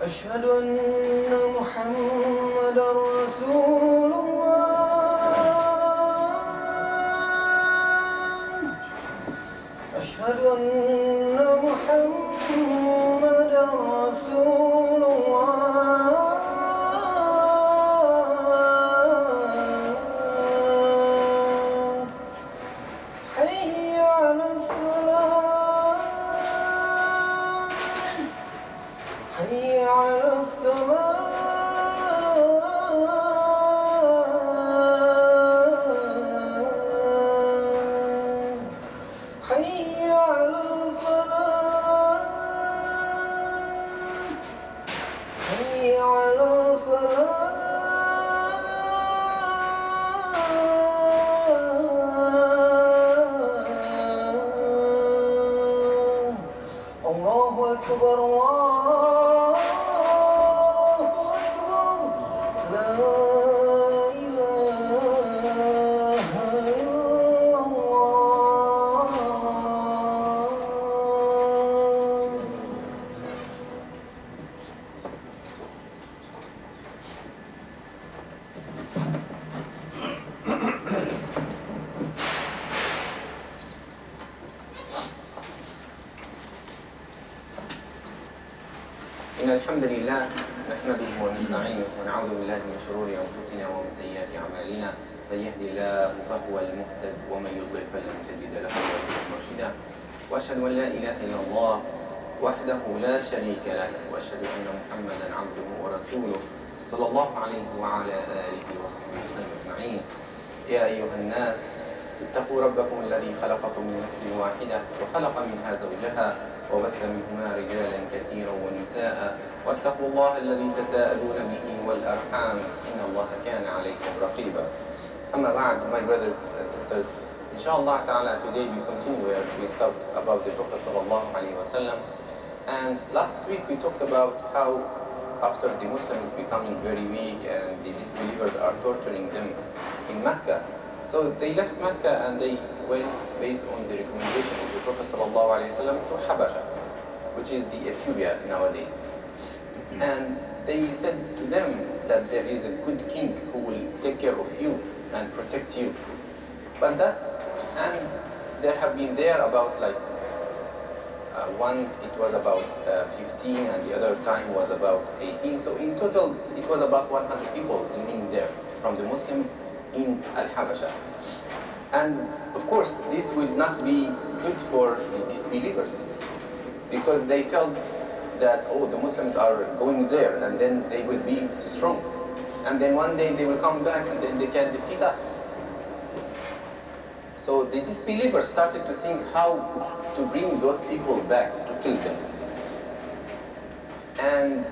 أشهد أن محمدا رسول الله أشهد أن محمدا رسول الله حي على الصلاة حي على الصلاة حي على الفلاح حي على الفلاح الله أكبر الله أكبر لا إله إلا الله إن الحمد لله نحمده ونستعينه ونعوذ بالله من شرور أنفسنا ومن سيئات أعمالنا من يهدي الله فهو المهتد ومن يضلل فلن تجد له وليا مرشدا وأشهد أن لا إله إلا الله وحده لا شريك له وأشهد أن محمدا عبده ورسوله صلى الله عليه وعلى آله وصحبه وسلم أجمعين. يا أيها الناس اتقوا ربكم الذي خلقكم من نفس واحدة وخلق منها زوجها وبث منهما رجالا كثيرا ونساء واتقوا الله الذي تساءلون به والأرحام إن الله كان عليكم رقيبا. أما بعد, my brothers and sisters, inshallah ta'ala, today we continue where we stopped about the Prophet sallallahu alaihi wasallam. And last week we talked about how after the Muslims becoming very weak and the disbelievers are torturing them in Mecca, so they left Mecca and they went based on the recommendation of the Prophet ﷺ to Habasha, which is the Ethiopia nowadays. And they said to them that there is a good king who will take care of you and protect you. And there have been there about one, it was about 15 and the other time was about 18. So in total, it was about 100 people living there from the Muslims in Al-Habasha. And of course, this will not be good for the disbelievers because they felt that, oh, the Muslims are going there and then they will be strong. And then one day they will come back and then they can defeat us. So the disbelievers started to think how to bring those people back to kill them. And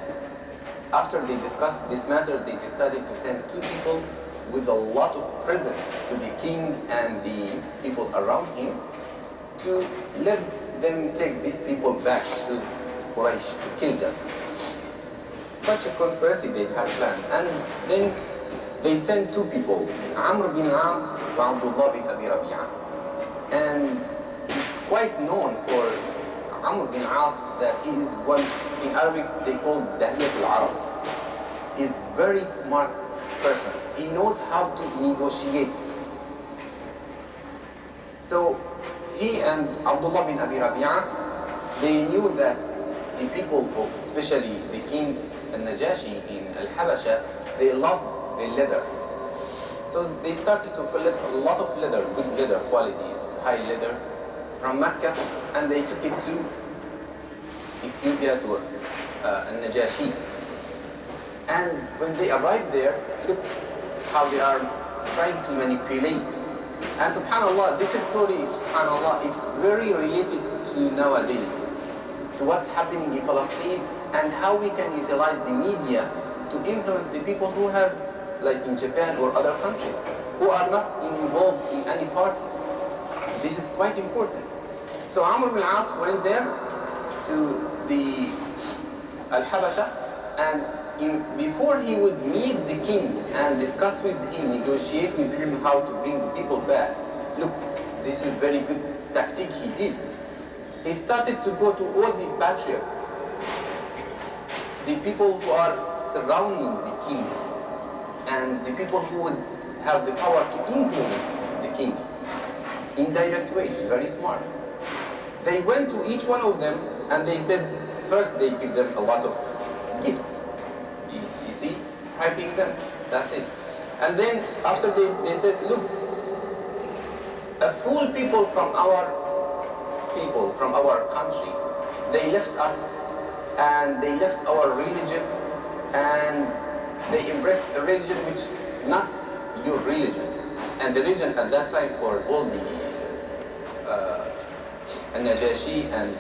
after they discussed this matter, they decided to send 2 people with a lot of presents to the king and the people around him to let them take these people back to Quraysh to kill them. Such a conspiracy they had planned. And then they sent 2 people, Amr bin As and Abdullah bin Abi Rabi'a. And it's quite known for Amr bin As that he is one, in Arabic they call Dahiyat al-Arab. He's very smart person. He knows how to negotiate. So he and Abdullah bin Abi Rabi'a, they knew that the people of, especially the king and Najashi in Al-Habasha, they love the leather. So they started to collect a lot of leather, good leather quality, high leather, from Mecca, and they took it to Ethiopia, to Najashi. And when they arrived there, look how they are trying to manipulate. And subhanAllah, this story, subhanAllah, it's very related to nowadays, to what's happening in Palestine and how we can utilize the media to influence the people who has, like in Japan or other countries, who are not involved in any parties. This is quite important. So Amr bin As went there to the Al-Habasha, and before he would meet the king and discuss with him, negotiate with him how to bring the people back, look, this is very good tactic he did. He started to go to all the patriarchs, the people who are surrounding the king and the people who would have the power to influence the king. Indirect way, very smart. They went to each one of them and they said, first they give them a lot of gifts. You see, hyping them, that's it. And then after they said, look, a full people, from our country, they left us and they left our religion and they embraced a religion which not your religion. And the religion at that time for all the Najashi and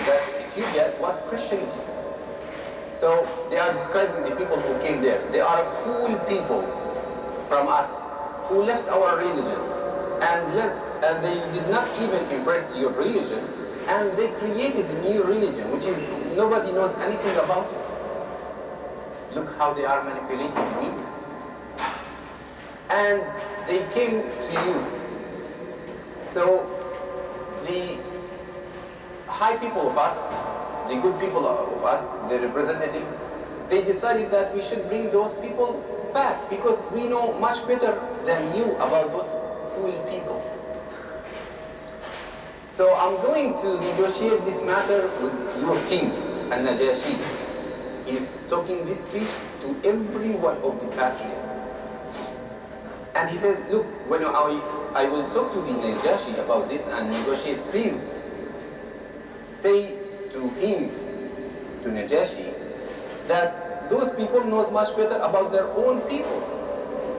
that Ethiopia was Christianity. So they are describing the people who came there. They are a full people from us who left our religion and they did not even embrace your religion, and they created a new religion which is nobody knows anything about it. Look how they are manipulating the media. And they came to you. So the high people of us, the good people of us, the representative, they decided that we should bring those people back because we know much better than you about those fool people. So I'm going to negotiate this matter with your king, Al-Najashi. He's talking this speech to every one of the patriarchs. And he said, look, when I will talk to the Najashi about this and negotiate, please say to him, to Najashi, that those people knows much better about their own people.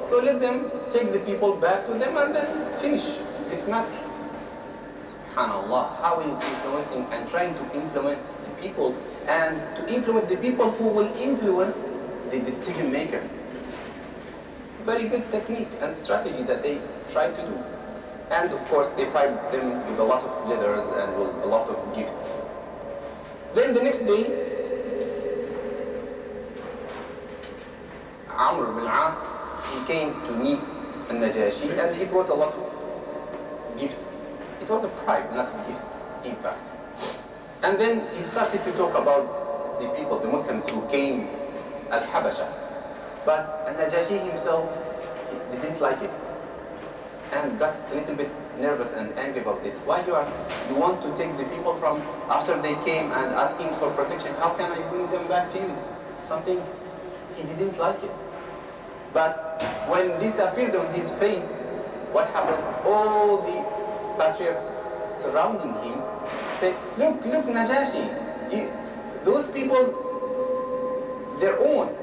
So let them take the people back to them and then finish this matter. SubhanAllah, how he is influencing and trying to influence the people and to influence the people who will influence the decision maker. Very good technique and strategy that they try to do. And of course they piped them with a lot of leathers and with a lot of gifts. Then the next day, Amr bin As, he came to meet Al-Najashi and he brought a lot of gifts. It was a bribe, not a gift, in fact. And then he started to talk about the people, the Muslims who came Al-Habasha. But Al-Najashi himself, he didn't like it and got a little bit nervous and angry about this. Why you want to take the people from after they came and asking for protection? How can I bring them back to you? Something he didn't like it. But when this appeared on his face, what happened? All the patriarchs surrounding him said, look, Najashi, those people, their own.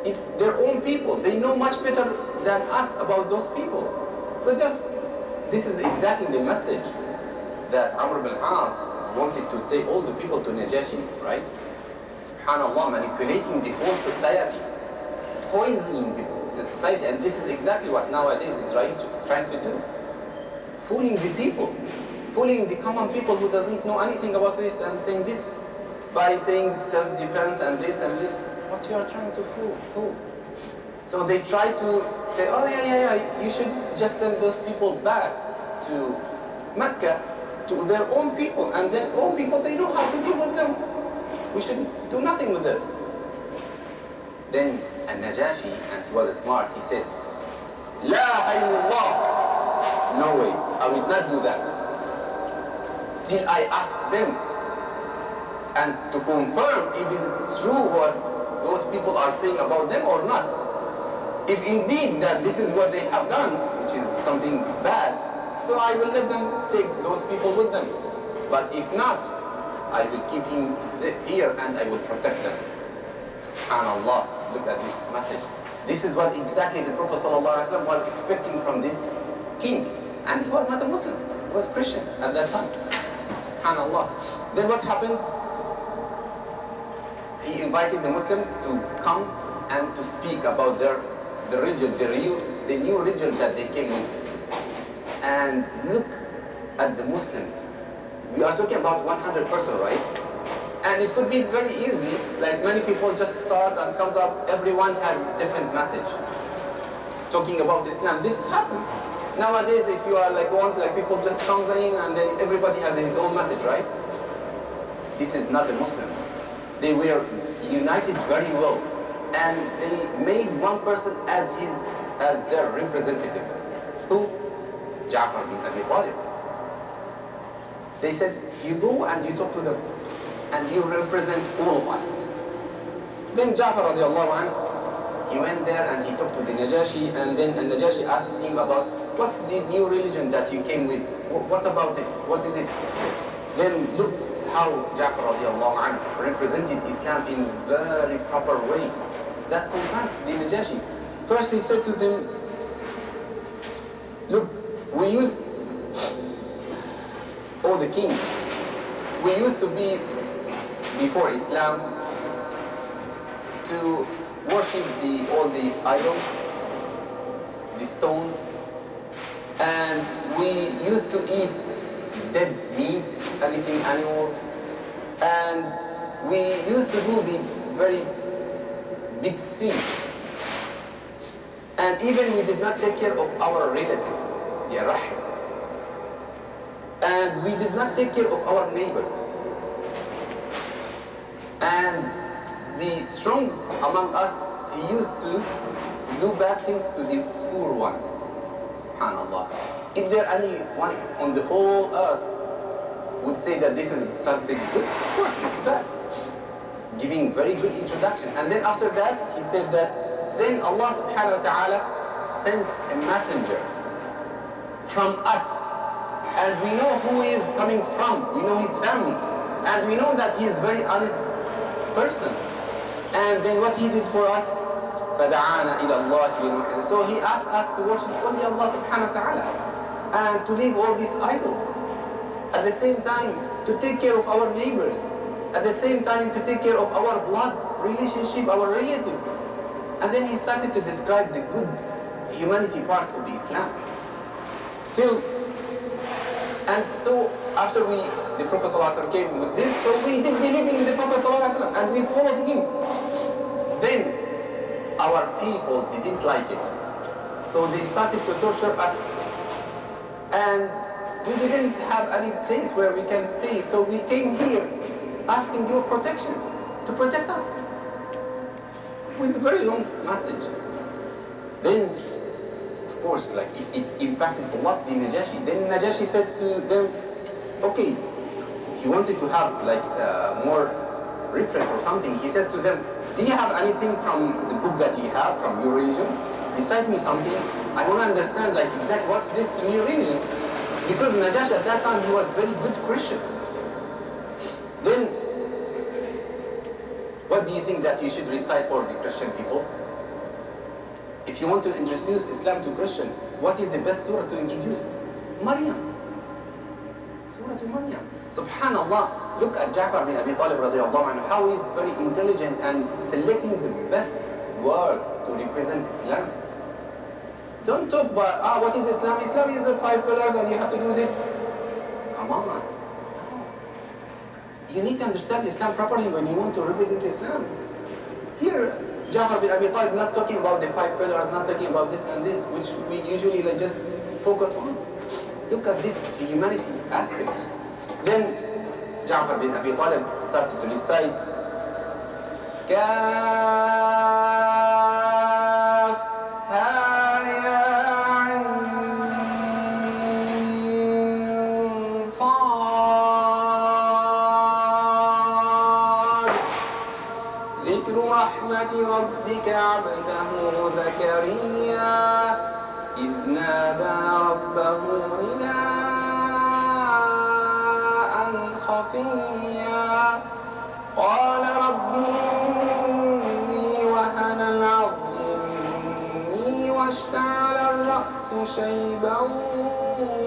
It's their own people. They know much better than us about those people. So this is exactly the message that Amr bin As wanted to say all the people to Najashi, right? SubhanAllah, manipulating the whole society, poisoning the society, and this is exactly what nowadays Israel is trying to do. Fooling the people, fooling the common people who doesn't know anything about this and saying this by saying self-defense and this and this. What you are trying to fool? Who? So they try to say, oh yeah, you should just send those people back to Mecca, to their own people, and their own people, they know how to deal with them. We should do nothing with it. Then Al-Najashi, and he was smart, he said, La haynullah. No way, I will not do that till I ask them and to confirm if it's true what those people are saying about them or not. If indeed that this is what they have done, which is something bad, so I will let them take those people with them. But if not, I will keep him here and I will protect them. SubhanAllah, look at this message. This is what exactly the Prophet ﷺ was expecting from this king. And he was not a Muslim, he was Christian at that time. SubhanAllah. Then what happened? He invited the Muslims to come and to speak about the religion, the new religion that they came with. And look at the Muslims. We are talking about 100%, right? And it could be very easily, like many people just start and comes up, everyone has different message. Talking about Islam, this happens. Nowadays, if you are like people just comes in and then everybody has his own message, right? This is not the Muslims. They were united very well, and they made one person as their representative. Who? Ja'far bin Abi Talib. They said, you go and you talk to them, and you represent all of us. Then Ja'far radiallahu anhu, he went there and he talked to the Najashi, and then Najashi asked him about, what's the new religion that you came with? What's about it? What is it? Then look how Ja'far radiallahu anhu represented Islam in a very proper way. That convinced the Najashi. First he said to them, look, we used, oh the king, we used to be, before Islam, to worship all the idols, the stones, and we used to eat dead meat and eating animals, and we used to do the very big sins, and even we did not take care of our relatives, the rahim, and we did not take care of our neighbors, and the strong among us, he used to do bad things to the poor one. Subhanallah. Is there anyone on the whole earth would say that this is something good? Of course, it's bad. Giving very good introduction. And then after that, he said that then Allah subhanahu wa ta'ala sent a messenger from us. And we know who he is coming from. We know his family. And we know that he is a very honest person. And then what he did for us, فَدَعَانَا إِلَى اللَّهِ بِنُوحٍ. So he asked us to worship only Allah subhanahu wa ta'ala and to leave all these idols. At the same time, to take care of our neighbors. At the same time, to take care of our blood relationship, our relatives. And then he started to describe the good humanity parts of the Islam. And so after the Prophet ﷺ came with this, so we did believe in the Prophet ﷺ and we followed him. Then our people didn't like it. So they started to torture us. And we didn't have any place where we can stay. So we came here asking your protection, to protect us. With a very long message. Then, of course, like it impacted a lot the Najashi. Then Najashi said to them, okay, he wanted to have like more reference or something. He said to them, do you have anything from the book that you have, from your religion? Recite me something. I want to understand like exactly what's this new religion. Because Najashi at that time, he was very good Christian. Then, what do you think that you should recite for the Christian people? If you want to introduce Islam to Christian, what is the best surah to introduce? Maryam. Surah to Maryam. Subhanallah, look at Ja'far bin Abi Talib radiallahu anhu, how he is very intelligent and selecting the best words to represent Islam. Don't talk about, what is Islam? Islam is the 5 pillars and you have to do this. Come on. No. You need to understand Islam properly when you want to represent Islam. Here, Ja'far bin Abi Talib not talking about the 5 pillars, not talking about this and this, which we usually like just focus on. Look at this humanity aspect. Then Ja'far bin Abi Talib started to recite كاف ها يا عين صاد ذكر رحمة ربك عبده زكريا إذ نادى ربه نداء خفيا قال رب إني وهن العظم مني واشتعل الرأس شيبا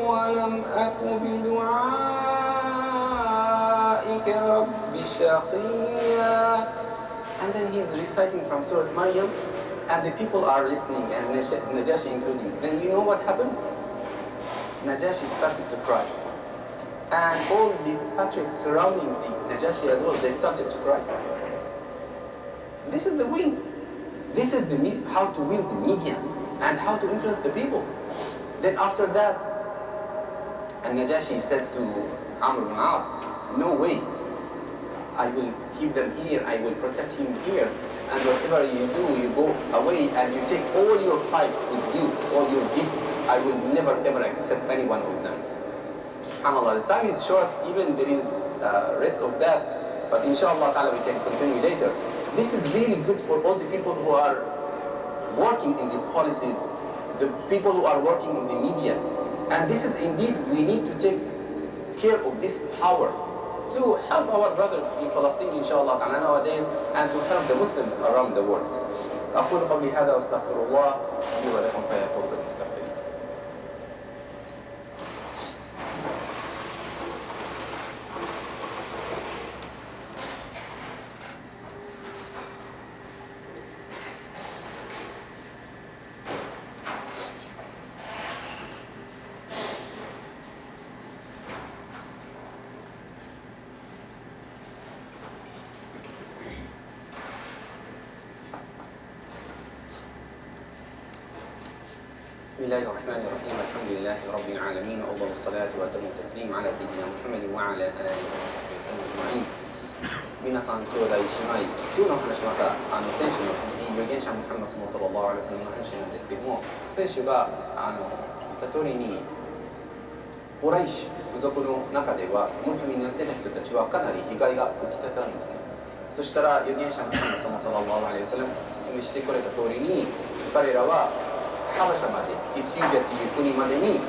ولم أك بدعائك رب شقيا. And then he's reciting from Surah Maryam, and the people are listening, and Najashi including. Then you know what happened? Najashi started to cry. And all the patriarchs surrounding the Najashi as well, they started to cry. This is the will. This is how to wield the media and how to influence the people. Then after that, and Najashi said to Amr ibn As, no way. I will keep them here, I will protect him here. And whatever you do, you go away and you take all your pipes with you, all your gifts. I will never ever accept any one of them. SubhanAllah, the time is short, even there is rest of that, but inshallah ta'ala we can continue later. This is really good for all the people who are working in the policies, the people who are working in the media. And this is indeed, we need to take care of this power to help our brothers in Palestine inshallah ta'ala nowadays, and to help the Muslims around the world. أقول قولي هذا وأستغفر الله لي ولكم فيا فوز المستغفرين. بسم الله الرحمن الرحيم الحمد لله رب العالمين وأفضل الصلاة وأتم التسليم على سيدنا محمد وعلى آله وصحبه وسلم أجمعين. 皆さん兄弟姉妹、今日の話また先週の続き、預言者ムハンマドサララーアライヒワサラムの話なんですけども、先週が言った通りにコライシ部族の中ではムスリムになってた人たちはかなり被害が起きてたんですね。そしたら預言者ムハンマドサララーアライヒワサラム説明してくれた通りに、彼らはハバシャまで、エチオピアという国までに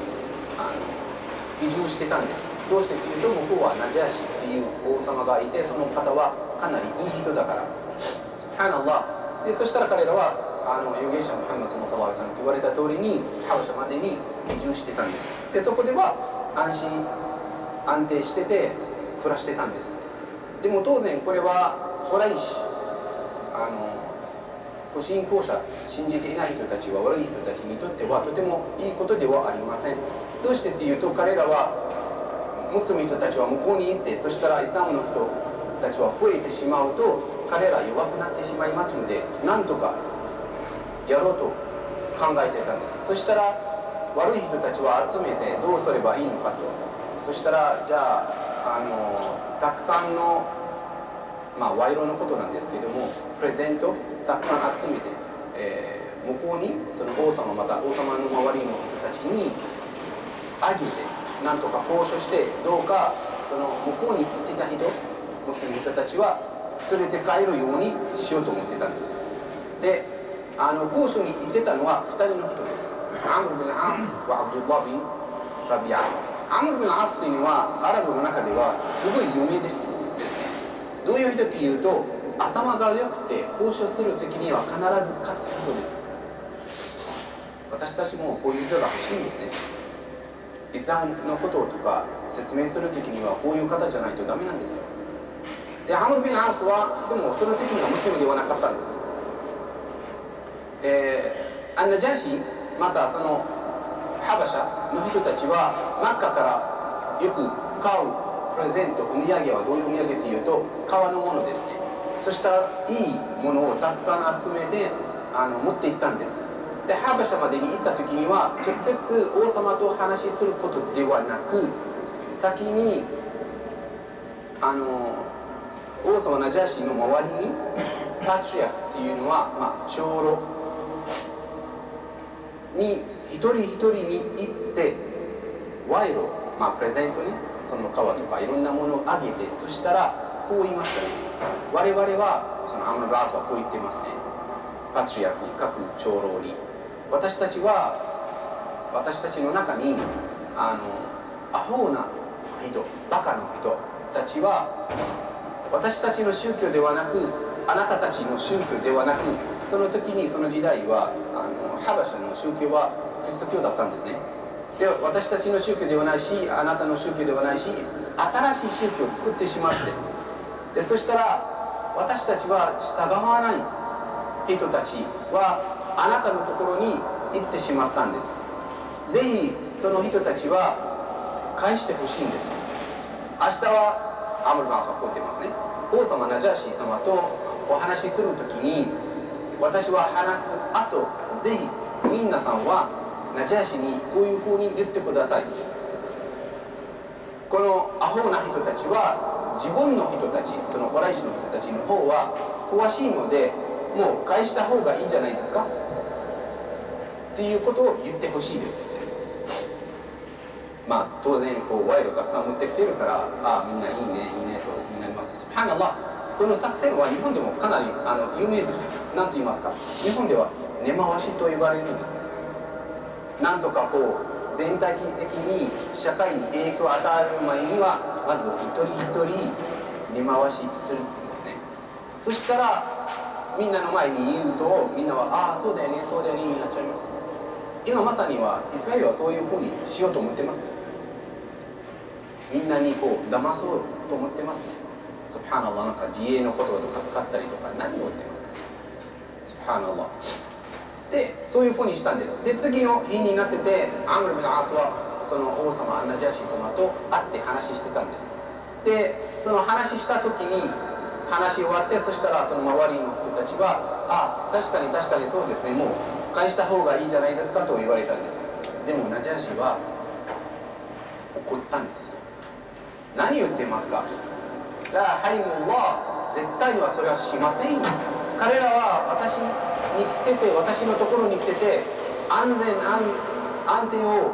移住してたんです。どうしてというと、向こうはナジャーシっていう王様がいて、その方はかなりいい人だから。スブハナアラー。で、そしたら彼らは預言者ムハンマドサララーアライヒワサラムと言われた通りにハバシャまでに移住してたんです。で、そこでは安定してて暮らしてたんです。でも当然これはコライシ不信仰者、信じていない人たちは、悪い人たちにとってはとてもいいことではありません。どうしてっていうと、彼らはムスリム人たちは向こうに行って、そしたらイスラムの人たちは増えてしまうと彼ら弱くなってしまいますので、なんとかやろうと考えてたんです。そしたら悪い人たちは集めてどうすればいいのかと。そしたらじゃあたくさんの賄賂のことなんですけども、プレゼントたくさん集めて、向こうにその王様、また王様の周りの人たちにあげて、なんとか交渉して、どうかその向こうに行ってた人、ムスリム人たちは連れて帰るようにしようと思ってたんです。で、交渉に行ってたのは2人の人です。アムル・ビン・アースとアブドゥラ・ビン・ラビア。アムル・ビン・アースというのはアラブの中ではすごい有名ですね。どういう人っていうと、頭が良くて交渉するときには必ず勝つ人です。私たちもこういう人が欲しいんですね。イスラムのこととか説明するときにはこういう方じゃないとダメなんですよ。で、アムル・ビン・アースはでもその時にはムスリムではなかったんです。アンナジャンシー、またそのハバシャの人たちはマッカからよく買うプレゼント、お土産はどういうお土産というと革のものですね。そしたらいいものをたくさん集めて持って行ったんです。で、ハバシャまでに行った時には直接王様と話しすることではなく、先に王様ナジャーシーの周りにパトリアっていうのは、長老に一人一人に行って賄賂、プレゼントね、その革とかいろんなものをあげて、そしたらこう言いましたね。我々はそのアムル・ラースはこう言ってますね。パトリアに各長老に、私たちの中にアホな人、バカな人たちは私たちの宗教ではなく、あなたたちの宗教ではなく、その時にその時代はハバシャの宗教はキリスト教だったんですね。で、私たちの宗教ではないし、あなたの宗教ではないし、新しい宗教を作ってしまって、で、そしたら私たちは従わない人たちはあなたのところに行ってしまったんです。ぜひその人たちは返してほしいんです。明日はアムル・バースはこう言ってますね。王様ナジャーシー様とお話しするときに、私は話す後、ぜひ皆さんはナジャーシーにこういうふうに言ってください。このアホな人たちは自分の人たち、そのコラ方は詳しいのでもう返した方がいいじゃないですかっていうことを言ってほしいです。まあ当然こう賄賂たくさん持ってきてるからみんないいねいいねとなります。スブハナアラー、この作戦は日本でもかなり有名ですよ。何と言いますか、日本では根回しと言われるんですね。なんとかこう全体的に社会に影響を与える前にはまず一人一人根回しするんですね。そしたらみんなの前に言うとみんなはそうだよねそうだよねになっちゃいます。今まさにはイスラエルはそういうふうにしようと思ってますね。みんなにこう騙そうと思ってますね。スブハナアラー、なんか自衛の言葉とか使ったりとか何を言ってますか。スブハナアラーでそういうふうにしたんです。で次の日になっててアムルビン・アースはその王様ナジャシー様と会って話してたんです。でその話した時に話終わって、そしたらその周りの人たちは確かにそうですね、もう返した方がいいじゃないですかと言われたんです。でもナジャシーは怒ったんです。何を言ってますか。ラハイムは絶対にはそれはしませんよ。彼らは私に来てて、私のところに来てて安定を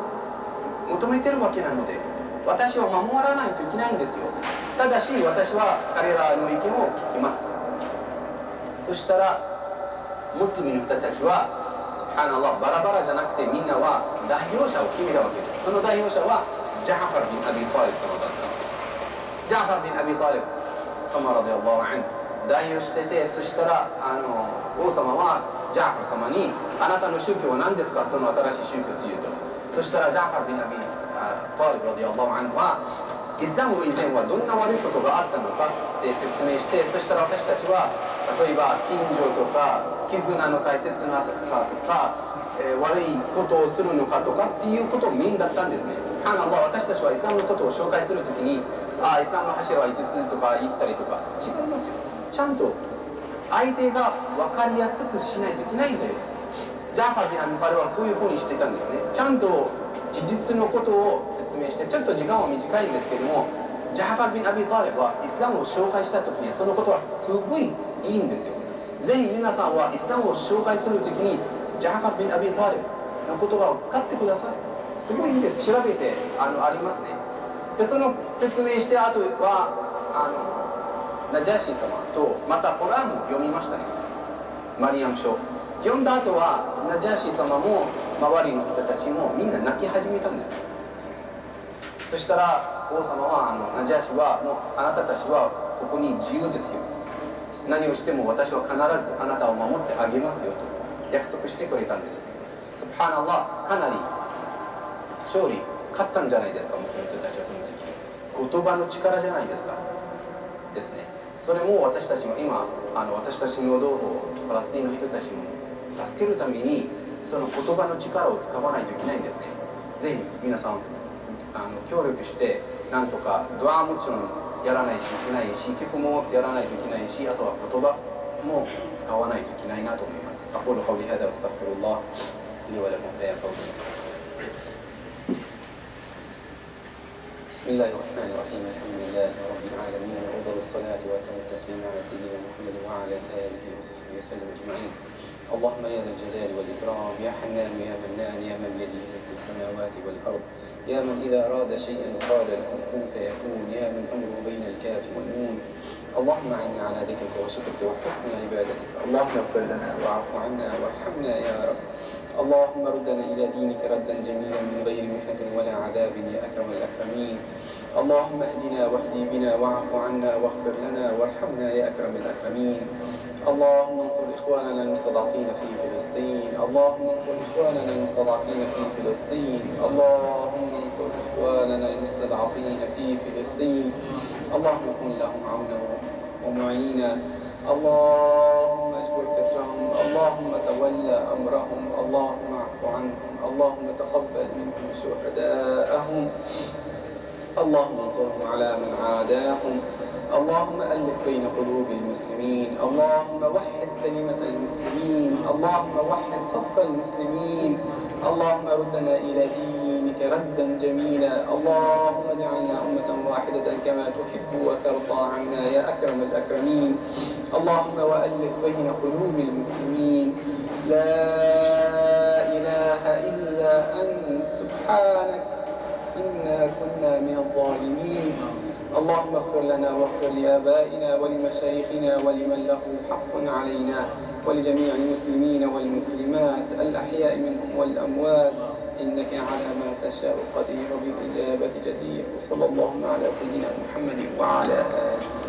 求めてるわけなので、私は守らないといけないんですよ。ただし私は彼らの意見を聞きます。そしたらムスリムの人たちはスブハナアラー、バラバラじゃなくてみんなは代表者を決めたわけです。その代表者はジャファル・ビン・アビ・タリブ様だったんです。ジャファル・ビン・アビ・タリブ様ラディアラン代表してて、そしたら王様はジャファル様にあなたの宗教は何ですか、その新しい宗教というと、そしたらジャファル・ビン・アビ・タリブラディアランはイスラム以前はどんな悪いことがあったのかって説明して、そしたら私たちは例えば近所とか絆の大切なさとか、悪いことをするのかとかっていうことをメインだったんですね。スブハナアラー、私たちはイスラムのことを紹介するときにイスラムの柱は5つとか言ったりとか違いますよ。ちゃんと相手が分かりやすくしないといけないんだよ。ジャーファー・ビン・アビ・タリブはそういうふうにしてたんですね。ちゃんと事実のことを説明して、ちょっと時間は短いんですけども、ジャーファー・ビン・アビ・タリブはイスラムを紹介した時にそのことはすごいいいんですよ。ぜひ皆さんはイスラムを紹介する時にジャーファー・ビン・アビ・タリブの言葉を使ってください。すごいいいです。調べてありますね。でその説明してあとはナジャシー様とまたコランも読みましたね。マリアム書読んだ後はナジャシー様も周りの人たちもみんな泣き始めたんです。そしたら王様はナジャシーはもうあなたたちはここに自由ですよ、何をしても私は必ずあなたを守ってあげますよと約束してくれたんです。スブハナアラー、かなり勝利勝ったんじゃないですか、ムスリム人たちは。その時言葉の力じゃないですかですね。それも私たちも今私たちの同胞パラスチナの人たちも助けるためにその言葉の力を使わないといけないんですね。ぜひ皆さん協力してなんとかドアもちろんやらないしいけないし、寄付もやらないといけないし、あとは言葉も使わないといけないなと思います。アコールカウリハダワスタグフィルラーリワラコンフェアファウルスタグبسم الله الرحمن الرحيم الحمد لله رب العالمين وأفضل الصلاة وأتم التسليم على سيدنا محمد وعلى آله وصحبه وسلم أجمعين. اللهم يا ذا الجلال والإكرام يا حنان يا منان يا من بيده ملك السماوات والأرض يا من إذا أراد شيئا قال له كن فيكون يا من أمره بين الكاف والنون. اللهم أعني على ذكرك وشكرك وحسن عبادتك. اللهم اغفر لنا واعف عنا وارحمنا يا رب. اللهم ردنا إلى دينك ردا جميلا من غير محنة ولا عذاب يا أكرم الأكرمين. اللهم اهدنا واهدي بنا واعف عنا واغفر لنا وارحمنا يا أكرم الأكرمين. اللهم انصر إخواننا المستضعفين في فلسطين. اللهم انصر إخواننا المستضعفين في فلسطين. اللهم انصر إخواننا المستضعفين في فلسطين. اللهم كن لهم عونا ومعينا. اللهم اجبر كسرهم. اللهم تولى أمرهم. اللهم اعف عنهم. اللهم تقبل منهم شهداءهم. اللهم انصرهم على من عاداهم. اللهم ألف بين قلوب المسلمين. اللهم وحد كلمة المسلمين. اللهم وحد صف المسلمين. اللهم ردنا إلى دين دينك ردا جميلا. اللهم اجعلنا أمة واحدة كما تحب وترضى عنا يا أكرم الأكرمين. اللهم وألف بين قلوب المسلمين. لا إله إلا أنت سبحانك إنا كنا من الظالمين. اللهم اغفر لنا واغفر لآبائنا ولمشايخنا ولمن له حق علينا ولجميع المسلمين والمسلمات الأحياء منهم والأموات، إنك على ما تشاء قدير بالإجابة جدير. وصلى الله على سيدنا محمد وعلى آله